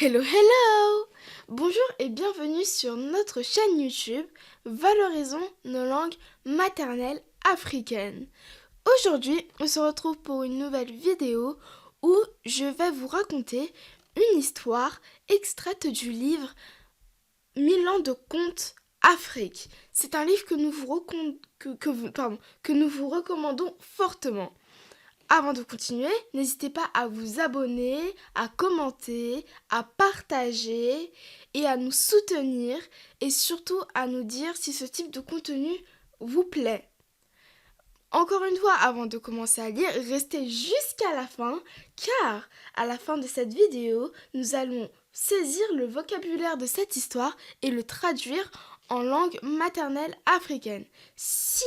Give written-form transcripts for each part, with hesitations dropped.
Hello, hello! Bonjour et bienvenue sur notre chaîne YouTube Valorisons nos langues maternelles africaines. Aujourd'hui, on se retrouve pour une nouvelle vidéo où je vais vous raconter une histoire extraite du livre 1000 ans de contes Afrique. C'est un livre que nous vous recommandons fortement. Avant de continuer, n'hésitez pas à vous abonner, à commenter, à partager et à nous soutenir et surtout à nous dire si ce type de contenu vous plaît. Encore une fois, avant de commencer à lire, restez jusqu'à la fin car à la fin de cette vidéo, nous allons saisir le vocabulaire de cette histoire et le traduire en langue maternelle africaine. Si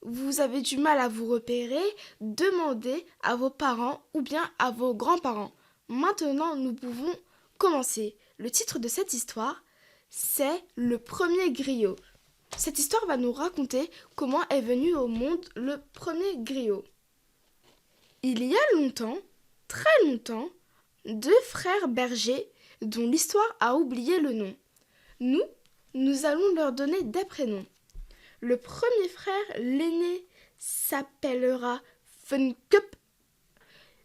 vous avez du mal à vous repérer, demandez à vos parents ou bien à vos grands-parents. Maintenant, nous pouvons commencer. Le titre de cette histoire, c'est Le premier griot. Cette histoire va nous raconter comment est venu au monde le premier griot. Il y a longtemps, très longtemps, deux frères bergers dont l'histoire a oublié le nom. Nous allons leur donner des prénoms. Le premier frère, l'aîné, s'appellera Funkup,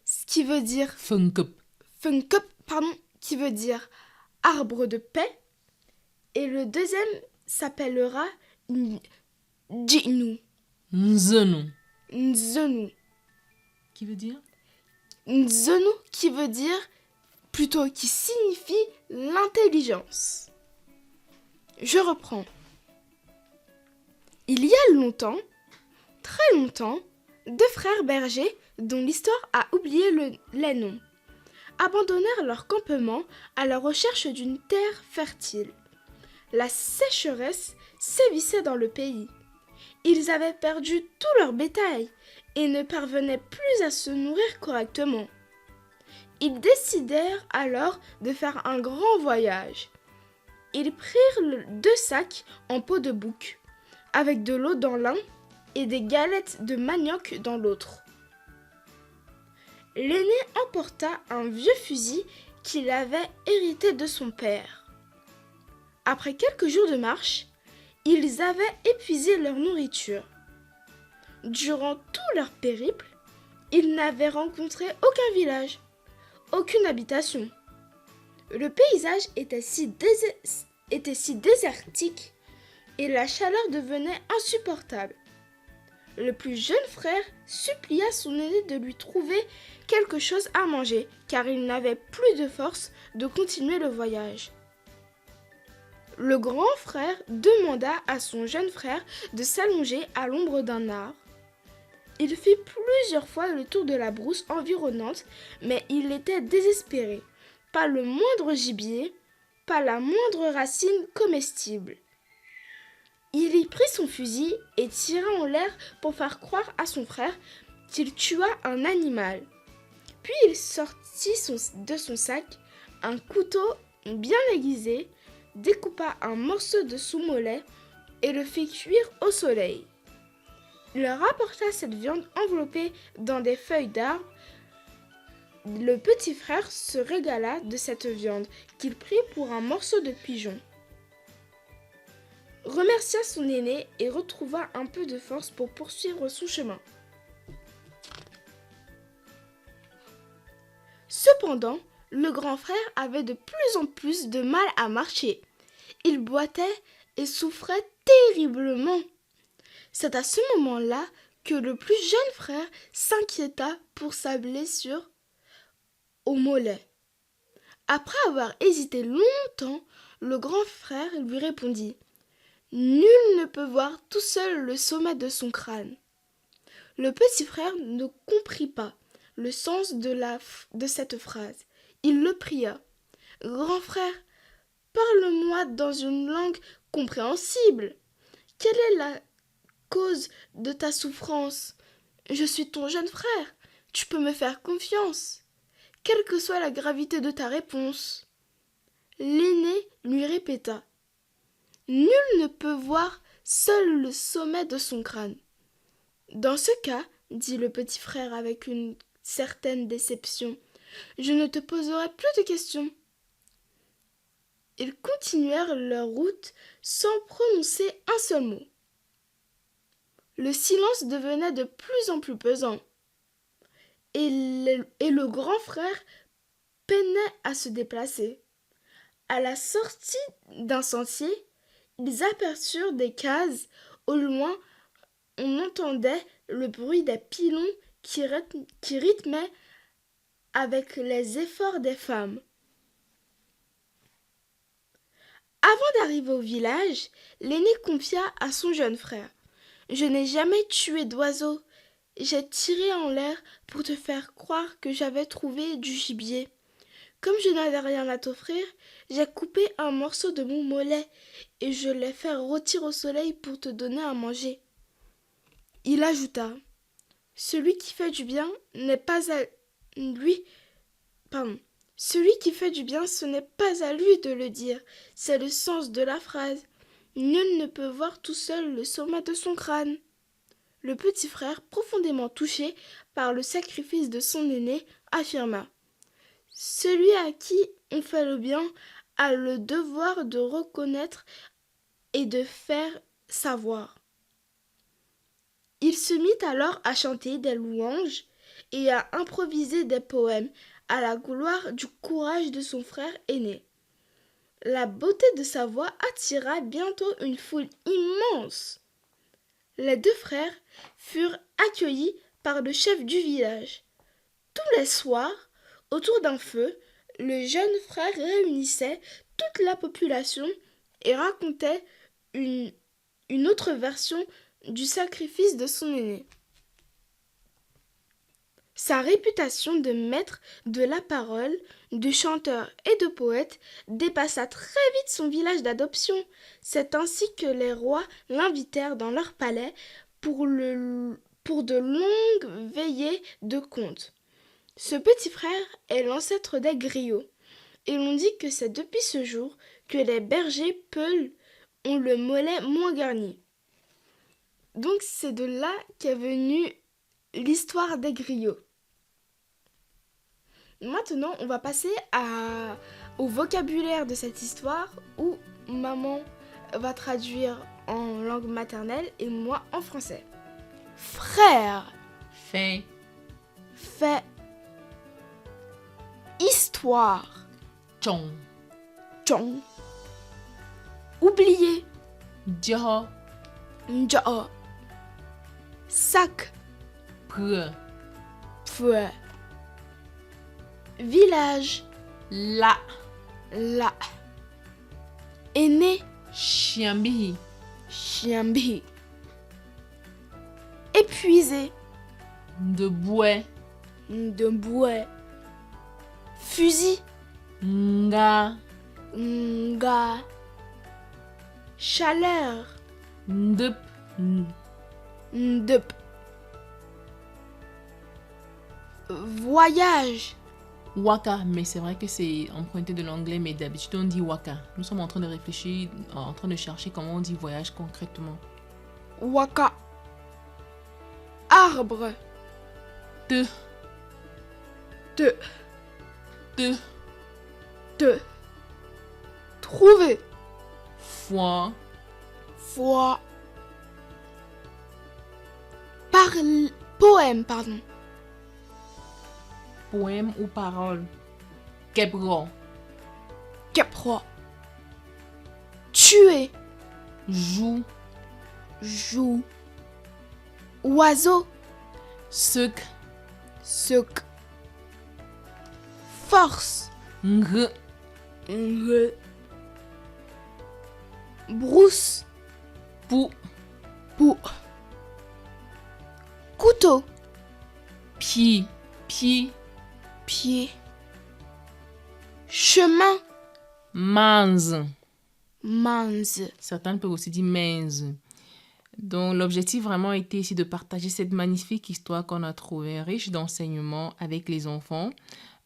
ce qui veut dire Funkup, qui veut dire arbre de paix. Et le deuxième s'appellera Njinu. Nzonu. Nzonu. Qui veut dire Nzonu qui veut dire, plutôt qui signifie l'intelligence. Je reprends. Il y a longtemps, très longtemps, deux frères bergers dont l'histoire a oublié les noms abandonnèrent leur campement à la recherche d'une terre fertile. La sécheresse sévissait dans le pays. Ils avaient perdu tout leur bétail et ne parvenaient plus à se nourrir correctement. Ils décidèrent alors de faire un grand voyage. Ils prirent 2 sacs en peau de bouc, avec de l'eau dans l'un et des galettes de manioc dans l'autre. L'aîné emporta un vieux fusil qu'il avait hérité de son père. Après quelques jours de marche, ils avaient épuisé leur nourriture. Durant tout leur périple, ils n'avaient rencontré aucun village, aucune habitation. Le paysage était si désertique et la chaleur devenait insupportable. Le plus jeune frère supplia son aîné de lui trouver quelque chose à manger, car il n'avait plus de force de continuer le voyage. Le grand frère demanda à son jeune frère de s'allonger à l'ombre d'un arbre. Il fit plusieurs fois le tour de la brousse environnante, mais il était désespéré. Pas le moindre gibier, pas la moindre racine comestible. Il y prit son fusil et tira en l'air pour faire croire à son frère qu'il tua un animal. Puis il sortit de son sac un couteau bien aiguisé, découpa un morceau de sous-mollet et le fit cuire au soleil. Il leur apporta cette viande enveloppée dans des feuilles d'arbre. Le petit frère se régala de cette viande qu'il prit pour un morceau de pigeon. Remercia son aîné et retrouva un peu de force pour poursuivre son chemin. Cependant, le grand frère avait de plus en plus de mal à marcher. Il boitait et souffrait terriblement. C'est à ce moment-là que le plus jeune frère s'inquiéta pour sa blessure au mollet. Après avoir hésité longtemps, le grand frère lui répondit: « Nul ne peut voir tout seul le sommet de son crâne. » Le petit frère ne comprit pas le sens de cette phrase. Il le pria: « Grand frère, parle-moi dans une langue compréhensible. Quelle est la cause de ta souffrance? Je suis ton jeune frère. Tu peux me faire confiance, quelle que soit la gravité de ta réponse. » L'aîné lui répéta: « Nul ne peut voir seul le sommet de son crâne. » « Dans ce cas, dit le petit frère avec une certaine déception, je ne te poserai plus de questions. » Ils continuèrent leur route sans prononcer un seul mot. Le silence devenait de plus en plus pesant, et le grand frère peinait à se déplacer. À la sortie d'un sentier, ils aperçurent des cases. Au loin, on entendait le bruit des pilons qui rythmaient avec les efforts des femmes. Avant d'arriver au village, l'aîné confia à son jeune frère: « Je n'ai jamais tué d'oiseau. J'ai tiré en l'air pour te faire croire que j'avais trouvé du gibier. Comme je n'avais rien à t'offrir, j'ai coupé un morceau de mon mollet et je l'ai fait rôtir au soleil pour te donner à manger. » Il ajouta: « Celui qui fait du bien n'est pas à lui. Celui qui fait du bien, ce n'est pas à lui de le dire. C'est le sens de la phrase. Nul ne peut voir tout seul le sommet de son crâne. » Le petit frère, profondément touché par le sacrifice de son aîné, affirma: « Celui à qui on fait le bien a le devoir de reconnaître et de faire savoir. » Il se mit alors à chanter des louanges et à improviser des poèmes à la gloire du courage de son frère aîné. La beauté de sa voix attira bientôt une foule immense. Les deux frères furent accueillis par le chef du village. Tous les soirs, autour d'un feu, le jeune frère réunissait toute la population et racontait une autre version du sacrifice de son aîné. Sa réputation de maître de la parole, de chanteur et de poète dépassa très vite son village d'adoption. C'est ainsi que les rois l'invitèrent dans leur palais pour de longues veillées de contes. Ce petit frère est l'ancêtre des griots, et l'on dit que c'est depuis ce jour que les bergers peuls ont le mollet moins garni. Donc c'est de là qu'est venue l'histoire des griots. Maintenant, on va passer au vocabulaire de cette histoire où maman va traduire en langue maternelle et moi en français. Frère. Fait. Fait. Histoire. Chong. Chong. Oublier. Dja. Nja. Sac. Pre. Pfue. Village. La. La. Aîné. Chiambi. Chiambi. Épuisé. De bouet. De bouet. Fusil. Nga. Nga. Chaleur. Ndep. Ndep. Voyage. Waka, mais c'est vrai que c'est emprunté de l'anglais, mais d'habitude on dit waka. Nous sommes en train de réfléchir, en train de chercher comment on dit voyage concrètement. Waka. Arbre. Te. Te. Te. Te. Trouver. Foi. Foi. Poème, pardon. Poème ou parole. Kebro. Capro. Tuer. Joue. Joue. Oiseau. Sek. Sec. Force. Ngre. Ngre. Brousse. Pou. Pou. Couteau. Pied. Pied. Pied. Chemin. Manze. Manze. Certains peuvent aussi dire menze. Donc, l'objectif vraiment était ici de partager cette magnifique histoire qu'on a trouvée riche d'enseignements avec les enfants,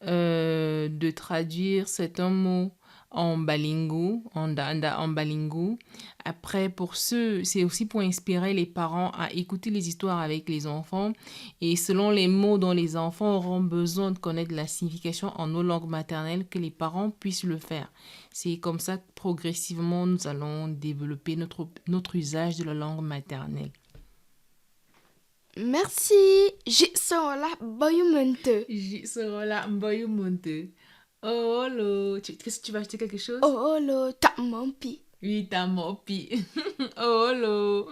de traduire certains mots en balingo, en danda, en balingo. Après, pour ceux, c'est aussi pour inspirer les parents à écouter les histoires avec les enfants et selon les mots dont les enfants auront besoin de connaître la signification en nos langues maternelles, que les parents puissent le faire. C'est comme ça que progressivement nous allons développer notre usage de la langue maternelle. Merci. J'ai la boyumente. J'y serai là, mboyo monte. Oh, lo. Qu'est-ce que tu vas acheter quelque chose? Oh lo tamampi. Oui, t'as mopi. Oh, lo.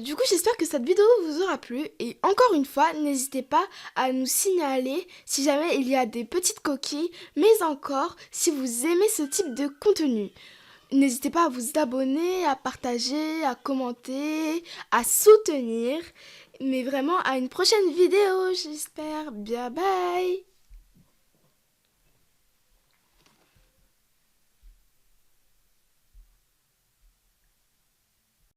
Du coup, j'espère que cette vidéo vous aura plu. Et encore une fois, n'hésitez pas à nous signaler si jamais il y a des petites coquilles, mais encore si vous aimez ce type de contenu. N'hésitez pas à vous abonner, à partager, à commenter, à soutenir. Mais vraiment, à une prochaine vidéo, j'espère. Bye bye.